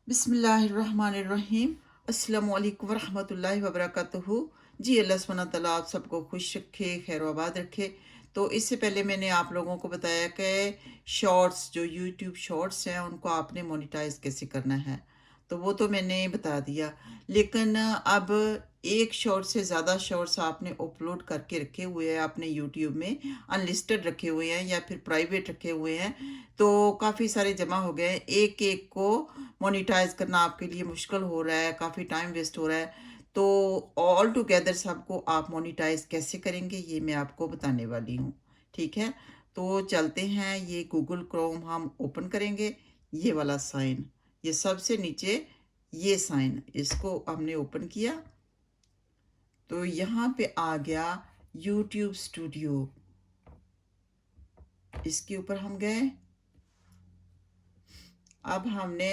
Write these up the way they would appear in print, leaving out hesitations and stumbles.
बिस्मिल्लाहिर्रहमानिर्रहीम। अस्सलामु अलैकुम वरहमतुल्लाहि वबरकातुहू। जी अल्लाह सुब्हानहू तआला आप सबको खुश रखे, खैर आबाद रखे। तो इससे पहले मैंने आप लोगों को बताया कि शॉर्ट्स जो यूट्यूब शॉर्ट्स हैं उनको आपने मोनेटाइज कैसे करना है, तो वो तो मैंने बता दिया। लेकिन अब एक शॉर्ट से ज़्यादा शॉर्ट्स आपने अपलोड करके रखे हुए हैं, आपने यूट्यूब में अनलिस्टेड रखे हुए हैं या फिर प्राइवेट रखे हुए हैं, तो काफ़ी सारे जमा हो गए हैं। एक एक को मोनेटाइज करना आपके लिए मुश्किल हो रहा है, काफ़ी टाइम वेस्ट हो रहा है। तो ऑल टुगेदर सबको आप मोनेटाइज कैसे करेंगे ये मैं आपको बताने वाली हूँ। ठीक है, तो चलते हैं। ये गूगल क्रोम हम ओपन करेंगे। ये वाला साइन, ये सबसे नीचे ये साइन, इसको हमने ओपन किया तो यहाँ पे आ गया यूट्यूब स्टूडियो। इसके ऊपर हम गए। अब हमने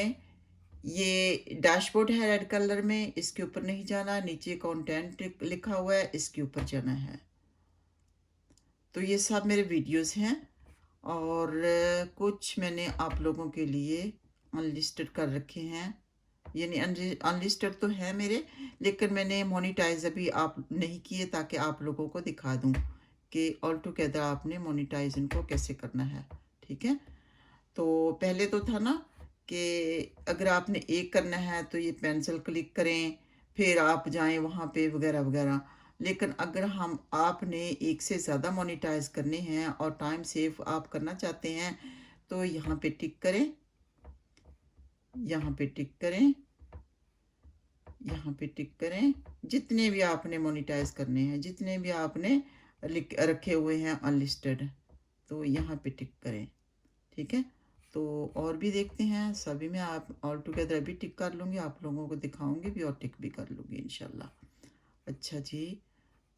ये डैशबोर्ड है रेड कलर में, इसके ऊपर नहीं जाना। नीचे कंटेंट लिखा हुआ है, इसके ऊपर जाना है। तो ये सब मेरे वीडियोस हैं और कुछ मैंने आप लोगों के लिए अनलिस्टेड कर रखे हैं। यानी अनलिस्टेड तो है मेरे, लेकिन मैंने मोनेटाइज अभी आप नहीं किए ताकि आप लोगों को दिखा दूं कि ऑल टुगेदर आपने मोनेटाइज इनको कैसे करना है। ठीक है, तो पहले तो था ना कि अगर आपने एक करना है तो ये पेंसिल क्लिक करें, फिर आप जाएं वहाँ पे वगैरह वगैरह। लेकिन अगर हम आपने एक से ज़्यादा मोनेटाइज करने हैं और टाइम सेव आप करना चाहते हैं तो यहाँ पे टिक करें, यहाँ पे टिक करें, यहाँ पे टिक करें। जितने भी आपने मोनेटाइज करने हैं, जितने भी आपने लिख रखे हुए हैं अनलिस्टेड, तो यहाँ पे टिक करें। ठीक है, तो और भी देखते हैं। सभी में आप ऑल टुगेदर भी टिक कर लूँगी, आप लोगों को दिखाऊंगी भी और टिक भी कर लूँगी इंशाल्लाह। अच्छा जी,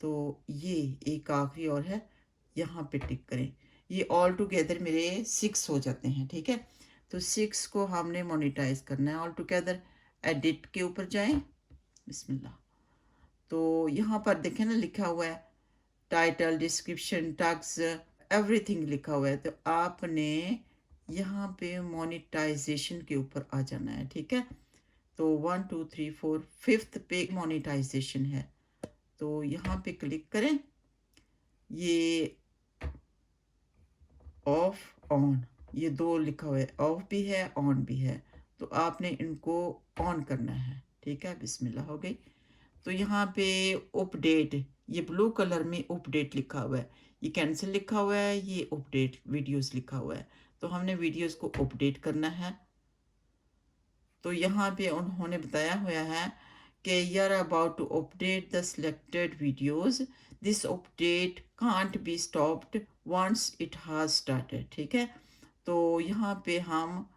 तो ये एक आखिरी और है, यहाँ पे टिक करें। ये ऑल टुगेदर मेरे 6 हो जाते हैं। ठीक है, तो 6 को हमने मोनेटाइज करना है ऑल टुगेदर। एडिट के ऊपर जाएं, बिस्मिल्लाह। तो यहाँ पर देखें ना, लिखा हुआ है टाइटल, डिस्क्रिप्शन, टैग्स, एवरीथिंग लिखा हुआ है। तो आपने यहाँ पे मोनेटाइजेशन के ऊपर आ जाना है। ठीक है, तो 1 2 3 4 5th पे मोनेटाइजेशन है, तो यहाँ पे क्लिक करें। ये ऑफ ऑन, ये दो लिखा हुआ है, ऑफ भी है ऑन भी है, तो आपने इनको ऑन करना है। ठीक है, बिस्मिल्लाह हो गई। तो यहाँ पे अपडेट, ये ब्लू कलर में अपडेट लिखा हुआ है, ये कैंसिल लिखा हुआ है, ये अपडेट वीडियोस लिखा हुआ है, तो हमने वीडियोस को अपडेट करना है। तो यहाँ पे उन्होंने बताया हुआ है कि you are about to update the selected videos, this update can't be stopped once it has started. ठीक है, तो यहाँ पे हम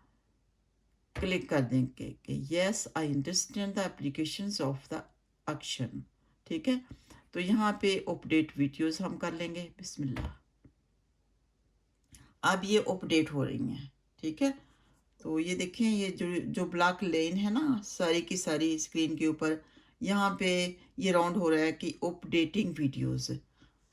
क्लिक कर देंगे कि yes I understand the applications of the action. ठीक है, तो यहाँ पे अपडेट वीडियोस हम कर लेंगे, बिस्मिल्लाह। अब ये अपडेट हो रही हैं। ठीक है, तो ये देखें, ये जो जो ब्लैक लेन है ना सारी की सारी स्क्रीन के ऊपर, यहाँ पे ये राउंड हो रहा है कि अपडेटिंग वीडियोस।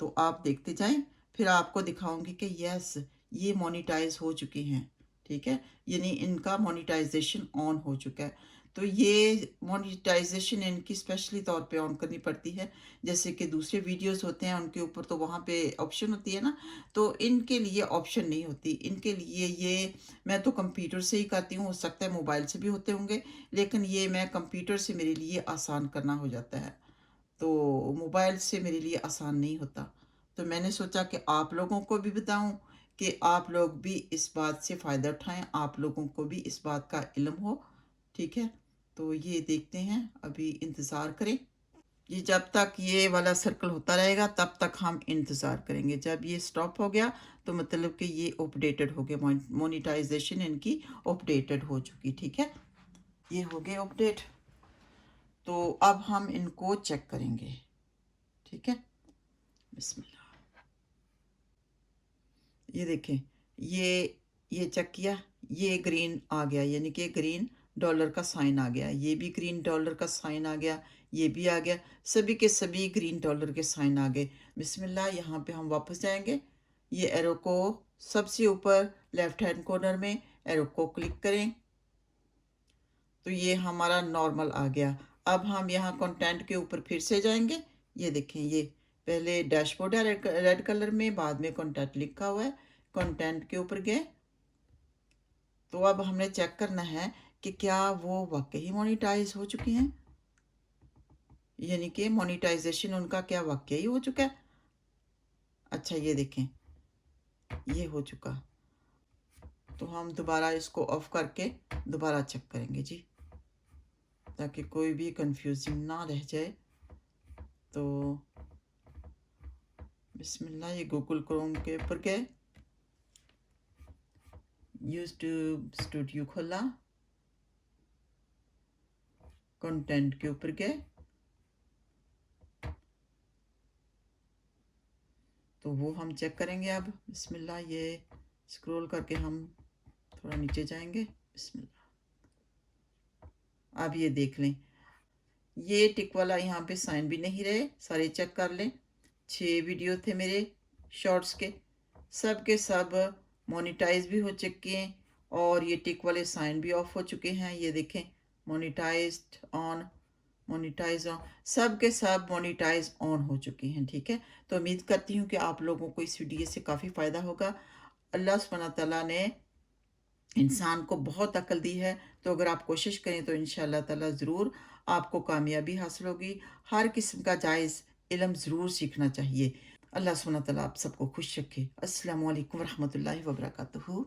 तो आप देखते जाएं, फिर आपको दिखाऊंगी कि यस ये मोनेटाइज हो चुकी हैं। ठीक है, यानी इनका मोनेटाइजेशन ऑन हो चुका है। तो ये मोनेटाइजेशन इनकी स्पेशली तौर पे ऑन करनी पड़ती है। जैसे कि दूसरे वीडियोस होते हैं उनके ऊपर तो वहाँ पे ऑप्शन होती है ना, तो इनके लिए ऑप्शन नहीं होती। इनके लिए ये मैं तो कंप्यूटर से ही करती हूँ, हो सकता है मोबाइल से भी होते होंगे, लेकिन ये मैं कंप्यूटर से मेरे लिए आसान करना हो जाता है, तो मोबाइल से मेरे लिए आसान नहीं होता। तो मैंने सोचा कि आप लोगों को भी बताऊं कि आप लोग भी इस बात से फ़ायदा उठाएं, आप लोगों को भी इस बात का इल्म हो। ठीक है, तो ये देखते हैं, अभी इंतज़ार करें। ये जब तक ये वाला सर्कल होता रहेगा तब तक हम इंतज़ार करेंगे। जब ये स्टॉप हो गया तो मतलब कि ये अपडेटेड हो गया, मोनेटाइजेशन इनकी अपडेटेड हो चुकी। ठीक है, ये हो गए अपडेट। तो अब हम इनको चेक करेंगे। ठीक है, बिस्मिल्लाह। ये देखें, ये चेक किया, ये ग्रीन आ गया, यानी कि ग्रीन डॉलर का साइन आ गया, ये भी ग्रीन डॉलर का साइन आ गया, ये भी आ गया, सभी के सभी ग्रीन डॉलर के साइन आ गए। बिस्मिल्लाह, यहाँ पे हम वापस जाएंगे। ये एरो को सबसे ऊपर लेफ्ट हैंड कॉर्नर में एरो को क्लिक करें। तो ये हमारा नॉर्मल आ गया। अब हम यहाँ कंटेंट के ऊपर फिर से जाएंगे। ये देखें, ये पहले डैशबोर्ड है रेड कलर में, बाद में कंटेंट लिखा हुआ है। कंटेंट के ऊपर गए तो अब हमने चेक करना है कि क्या वो वाकई मोनेटाइज हो चुकी हैं, यानी कि मोनेटाइजेशन उनका क्या वाकई हो चुका है। अच्छा, ये देखें, ये हो चुका। तो हम दोबारा इसको ऑफ करके दोबारा चेक करेंगे जी, ताकि कोई भी कंफ्यूजिंग ना रह जाए। तो बिस्मिल्लाह, ये गूगल क्रोम के ऊपर गए, यूट्यूब स्टूडियो खोला, कंटेंट के ऊपर गए तो वो हम चेक करेंगे। अब बिस्मिल्लाह, ये स्क्रॉल करके हम थोड़ा नीचे जाएंगे। बिस्मिल्लाह, अब ये देख लें, ये टिक वाला यहाँ पे साइन भी नहीं रहे। सारे चेक कर लें, 6 वीडियो थे मेरे शॉर्ट्स के, सब के सब मोनेटाइज भी हो चुके हैं और ये टिक वाले साइन भी ऑफ हो चुके हैं। ये देखें, मोनेटाइज्ड ऑन, मोनेटाइज ऑन, सब के सब मोनेटाइज ऑन हो चुके हैं। ठीक है, तो उम्मीद करती हूँ कि आप लोगों को इस वीडियो से काफ़ी फ़ायदा होगा। अल्लाह सुब्हानहू तआला ने इंसान को बहुत अक्ल दी है, तो अगर आप कोशिश करें तो इंशाअल्लाह ताला ज़रूर आपको कामयाबी हासिल होगी। हर किस्म का जायज़ इल्म ज़रूर सीखना चाहिए। अल्लाह सुब्हानहू तआला आप सबको खुश रखे। अस्सलामु अलैकुम रहमतुल्लाहि व बरकातुहू।